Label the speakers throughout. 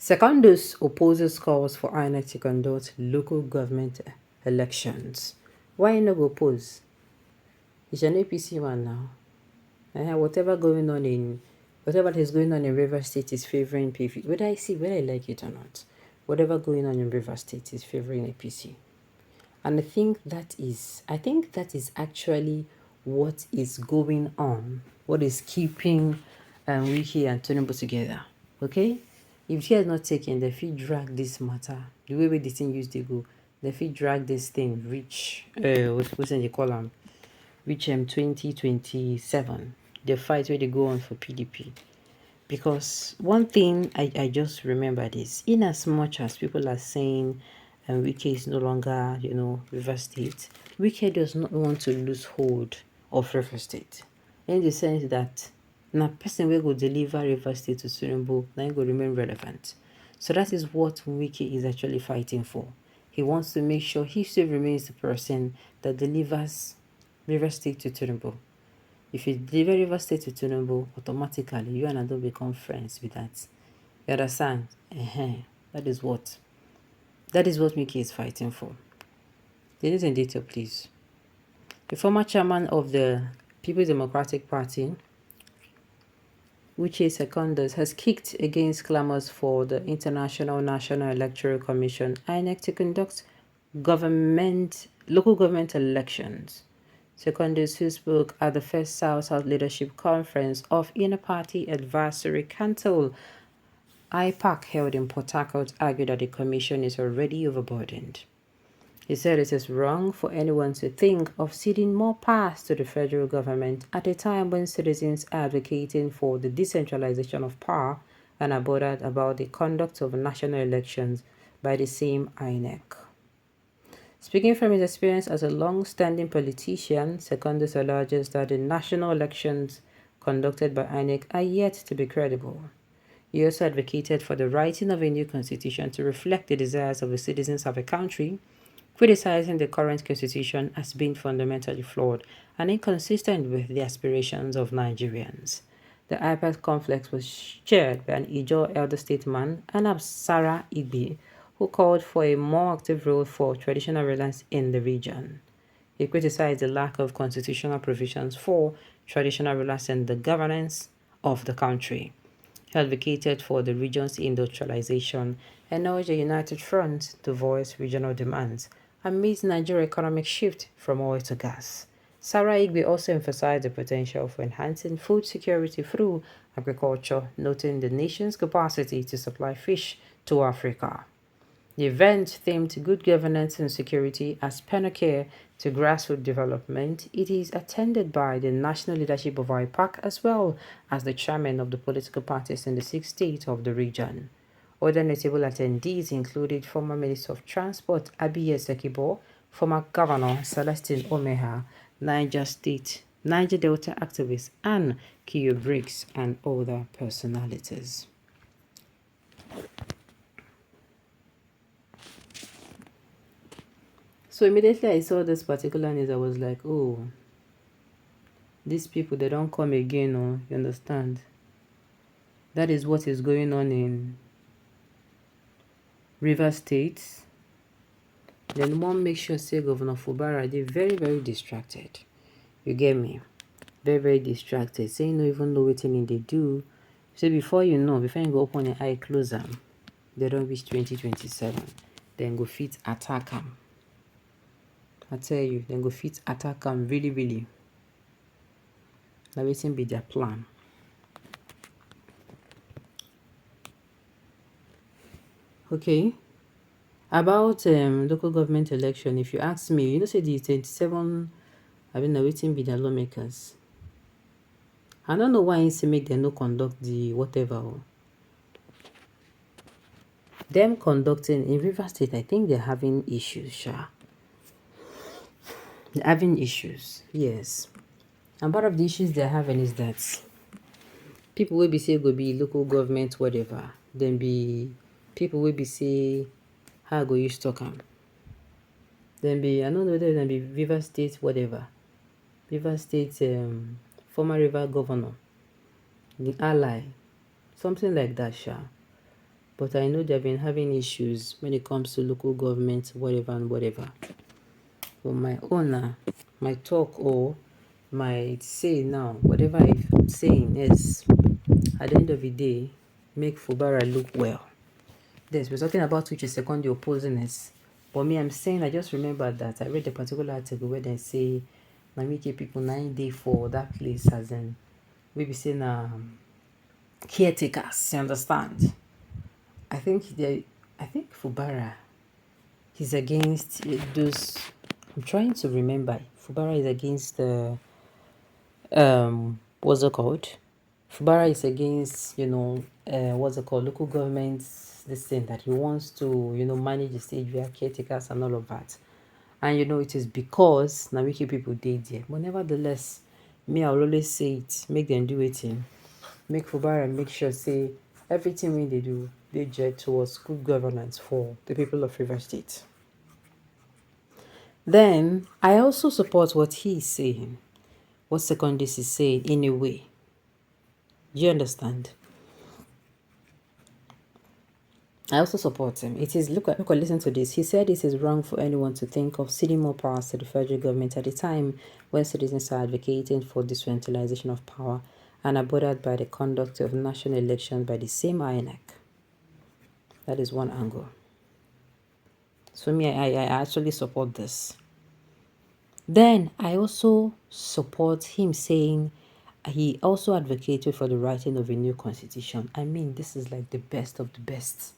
Speaker 1: Secondus opposes calls for INEC to conduct local government elections. Why not oppose? It's an APC one now. Whatever is going on in River State is favoring PV. Whether I like it or not, whatever going on in River State is favoring APC. And I think that is actually what is going on, what is keeping Wiki and Tinubu together. Okay? If she has not taken, the fee drag this matter, the way the thing used to go, the fee drag this thing reach what's in the column, reach 2027. The fight where they go on for PDP. Because one thing I just remember is, in as much as people are saying Wike is no longer, River State, Wike does not want to lose hold of River State. In the sense that na person will go deliver River State to Tinubu, then go remain relevant. So that is what Wike is actually fighting for. He wants to make sure he still remains the person that delivers River State to Tinubu. If you deliver River State to Tinubu, automatically you and I don't become friends with that. You understand? That is what Mickey is fighting for. The news in detail, please. The former chairman of the People's Democratic Party, which is Secondus, has kicked against clamors for the International National Electoral Commission, INEC, to conduct local government elections. Secondus, who spoke at the first South-South Leadership Conference of Inner Party Advisory Council, IPAC, held in Port Harcourt, argued that the commission is already overburdened. He said it is wrong for anyone to think of ceding more powers to the federal government at a time when citizens are advocating for the decentralization of power and are bothered about the conduct of national elections by the same INEC. Speaking from his experience as a long-standing politician, Secondus alleges that the national elections conducted by INEC are yet to be credible. He also advocated for the writing of a new constitution to reflect the desires of the citizens of a country, criticizing the current constitution as being fundamentally flawed and inconsistent with the aspirations of Nigerians. The IPAC complex was chaired by an Ijaw elder statesman, Anab Sarah Igbe, who called for a more active role for traditional rulers in the region. He criticized the lack of constitutional provisions for traditional rulers in the governance of the country. He advocated for the region's industrialization and urged a united front to voice regional demands amidst Nigeria's economic shift from oil to gas. Sarah Igbe also emphasized the potential for enhancing food security through agriculture, noting the nation's capacity to supply fish to Africa. The event, themed Good Governance and Security as Panacea to Grassroots Development, it is attended by the national leadership of IPAC as well as the chairman of the political parties in the 6 states of the region. Other notable attendees included former Minister of Transport Abiy Sekibo, former Governor Celestine Omeha, Niger Delta activist Anne Kiyo Briggs, and other personalities. So immediately I saw this particular news, I was like, oh, these people, they don't come again, oh, you understand? That is what is going on in River State. Then one make sure say Governor Fubara, they're very, very distracted. You get me? Very, very distracted. Say you don't even know what they do. So before you go open your eye, close them. They don't reach 2027. Then go fit attack them. I tell you, then go fit attack them really, really. Now waiting be their plan. Okay. About local government election, if you ask me, say the 27, waiting be the lawmakers. I don't know why it's make them no conduct the whatever. Them conducting in River State, I think they're having issues, They're having issues, yes. And part of the issues they're having is that people will be say go be local government, whatever. Then be people will be say how go you stock them. Then be I don't know whether then be River State, whatever. River State former river governor, the ally, something like that, but I know they've been having issues when it comes to local government, whatever and whatever. But my owner, my talk or my say now, whatever I'm saying is, at the end of the day, make Fubara look well. Yes, we're talking about which is secondary opposing it. But me, I'm saying, I just remember that I read a particular article where they say, Namiki people 9 days for that place, as in, we be saying, caretakers, you understand? I think Fubara, he's against those. I'm trying to remember. Fubara is against the what's it called? Fubara is against, what's it called, local governments, this thing that he wants to, manage the stage via caretakers and all of that. And it is because Namiki people did there. But nevertheless, me, I'll always say it, make them do it in. Make Fubara make sure say everything when they do, they jet towards good governance for the people of River State. Then I also support what he is saying, what Secondus is saying in a way. Do you understand? I also support him. It is, look, listen to this. He said it is wrong for anyone to think of ceding more powers to the federal government at a time when citizens are advocating for decentralization of power and are bothered by the conduct of national elections by the same Inec. That is one angle. So me, I actually support this. Then I also support him saying he also advocated for the writing of a new constitution. I mean, this is like the best of the best.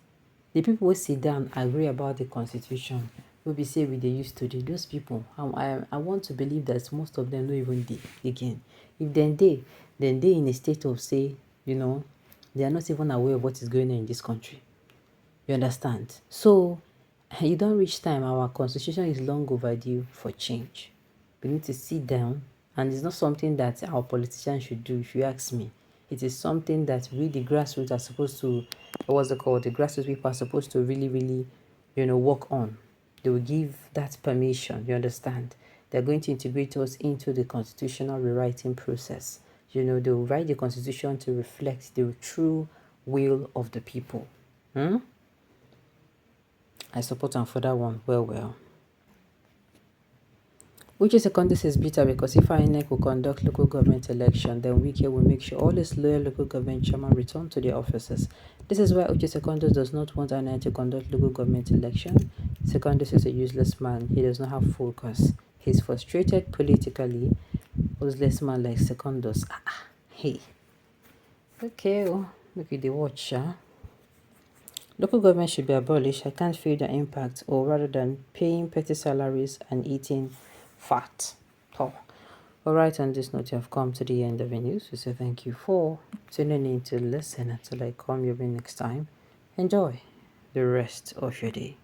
Speaker 1: The people who sit down agree about the constitution will be say with the used to do. Those people, I want to believe that most of them don't even they again. If then they in a state of say, they are not even aware of what is going on in this country. You understand? So you don't reach time. Our constitution is long overdue for change. We need to sit down, and it's not something that our politicians should do, if you ask me. It is something that we, the grassroots, are supposed to, what's it called? The grassroots people are supposed to really, really, work on. They will give that permission, you understand? They're going to integrate us into the constitutional rewriting process. They will write the constitution to reflect the true will of the people. I support them for that one. Well. Which is a contest is bitter because if INEC will conduct local government election, then Wike will make sure all his loyal local government chairman return to their offices. This is why Uche Secondus does not want INEC to conduct local government election. Secondus is a useless man. He does not have focus. He's frustrated politically. Useless man like Secondus. Hey. Okay, look at the watch. Local government should be abolished. I can't feel the impact, or rather than paying petty salaries and eating fat. Oh. Alright, on this note, you have come to the end of the news. We say thank you for tuning in to listen until I come your way next time. Enjoy the rest of your day.